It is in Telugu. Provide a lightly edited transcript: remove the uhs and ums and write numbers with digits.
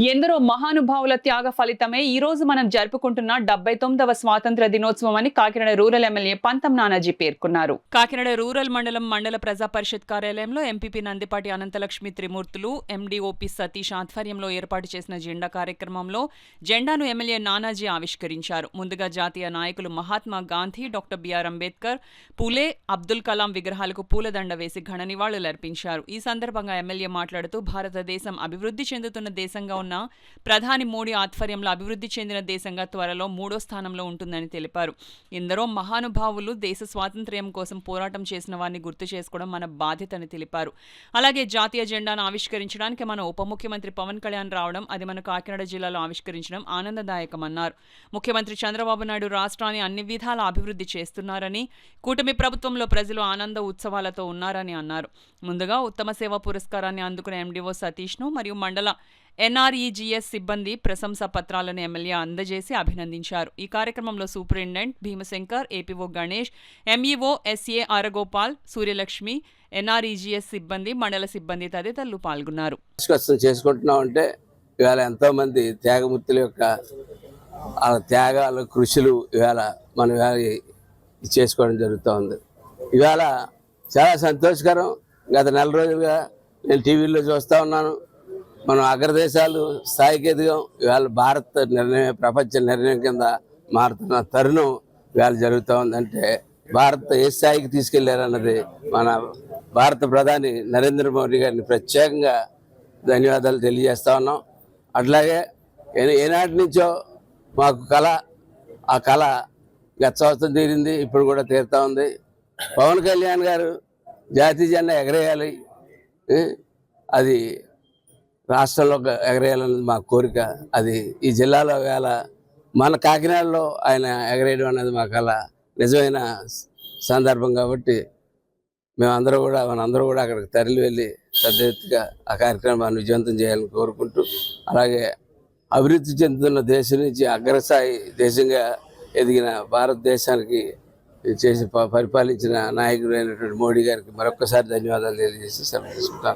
ఎందరో మహానుభావుల త్యాగ ఫలితమే ఈ రోజు మనం జరుపుకుంటున్న 79వ స్వాతంత్ర దినోత్సవం అని కాకినాడ రూరల్ ఎమ్మెల్యే పంతం నానాజీ పేర్కొన్నారు. కాకినాడ రూరల్ మండల ప్రజా పరిషత్ కార్యాలయంలో ఎంపీపీ నందిపాటి అనంతలక్ష్మి త్రిమూర్తులు, ఎండీఓపీ సతీష్ ఆధ్వర్యంలో ఏర్పాటు చేసిన జెండా కార్యక్రమంలో జెండాను ఎమ్మెల్యే నానాజీ ఆవిష్కరించారు. ముందుగా జాతీయ నాయకులు మహాత్మా గాంధీ, డాక్టర్ బిఆర్ అంబేద్కర్, పూలే, అబ్దుల్ కలాం విగ్రహాలకు పూలదండ వేసి ఘన నివాళులర్పించారు. ఈ సందర్భంగా ఎమ్మెల్యే మాట్లాడుతూ భారతదేశం అభివృద్ధి చెందుతున్న దేశంగా ఉన్న ప్రధాని మోడీ ఆధ్వర్యంలో అభివృద్ధి చెందిన దేశంగా త్వరలో 3వ స్థానంలో ఉంటుందని తెలిపారు. ఎందరో మహానుభావులు దేశ స్వాతంత్ర్యం కోసం పోరాటం చేసిన వారిని గుర్తు చేసుకోవడం మన బాధ్యతని తెలిపారు. అలాగే జాతీయ జెండాను ఆవిష్కరించడానికి మన ఉప ముఖ్యమంత్రి పవన్ కళ్యాణ్ రావడం, అది మన కాకినాడ జిల్లాలో ఆవిష్కరించడం ఆనందదాయకమన్నారు. ముఖ్యమంత్రి చంద్రబాబు నాయుడు రాష్ట్రాన్ని అన్ని విధాలా అభివృద్ధి చేస్తున్నారని, కూటమి ప్రభుత్వంలో ప్రజలు ఆనంద ఉత్సవాలతో ఉన్నారని అన్నారు. ముందుగా ఉత్తమ సేవా పురస్కారాన్ని అందుకున్న ఎండీఓ సతీష్ను మరియు మండల ఎన్ఆర్ఈజీఎస్ సిబ్బంది ప్రశంసా పత్రాలను ఎమ్మెల్యే అందజేసి అభినందించారు. ఈ కార్యక్రమంలో superintendent Bhimashankar, APO Ganesh, MEO SA ఆరగోపాల్, సూర్యలక్ష్మి, ఎన్ఆర్ఈజీఎస్ సిబ్బంది, మండల సిబ్బంది తదితరులు పాల్గొన్నారు. చేసుకుంటున్నామంటే ఇవాళ ఎంతో మంది త్యాగమూర్తుల యొక్క త్యాగాలు, కృషులు ఇవాళ మనం ఇవాళ చేసుకోవడం జరుగుతూ ఉంది. ఇవాళ చాలా సంతోషకరం. గత నెల రోజులుగా నేను టీవీలో చూస్తూ ఉన్నాను. మనం అగ్రదేశాలు స్థాయికి ఎదిగాం. ఇవాళ భారత నిర్ణయం ప్రపంచ నిర్ణయం కింద మారుతున్న తరుణం ఇవాళ జరుగుతూ ఉందంటే భారత్ ఏ స్థాయికి తీసుకెళ్లారన్నది మన భారత ప్రధాని నరేంద్ర మోడీ గారిని ప్రత్యేకంగా ధన్యవాదాలు తెలియజేస్తా ఉన్నాం. అట్లాగే ఏనాటి నుంచో మాకు కళ, ఆ కళ గత సంవత్సరం తీరింది, ఇప్పుడు కూడా తీరుతూ ఉంది. పవన్ కళ్యాణ్ గారు జాతీయ జెండా ఎగరేయాలి, అది రాష్ట్రంలో ఎగరేయాలన్నది మా కోరిక. అది ఈ జిల్లాలో వేళ మన కాకినాడలో ఆయన ఎగరేయడం అనేది మా కళ, నిజమైన సందర్భం. కాబట్టి మనందరూ కూడా అక్కడికి తరలి వెళ్ళి పెద్ద ఎత్తుగా ఆ కార్యక్రమాన్ని విజయవంతం చేయాలని కోరుకుంటూ, అలాగే అభివృద్ధి చెందుతున్న దేశం నుంచి అగ్రస్థాయి దేశంగా ఎదిగిన భారతదేశానికి చేసి పరిపాలించిన నాయకుడు అయినటువంటి మోడీ గారికి మరొక్కసారి ధన్యవాదాలు తెలియజేసి సెలవు తీసుకుంటాను.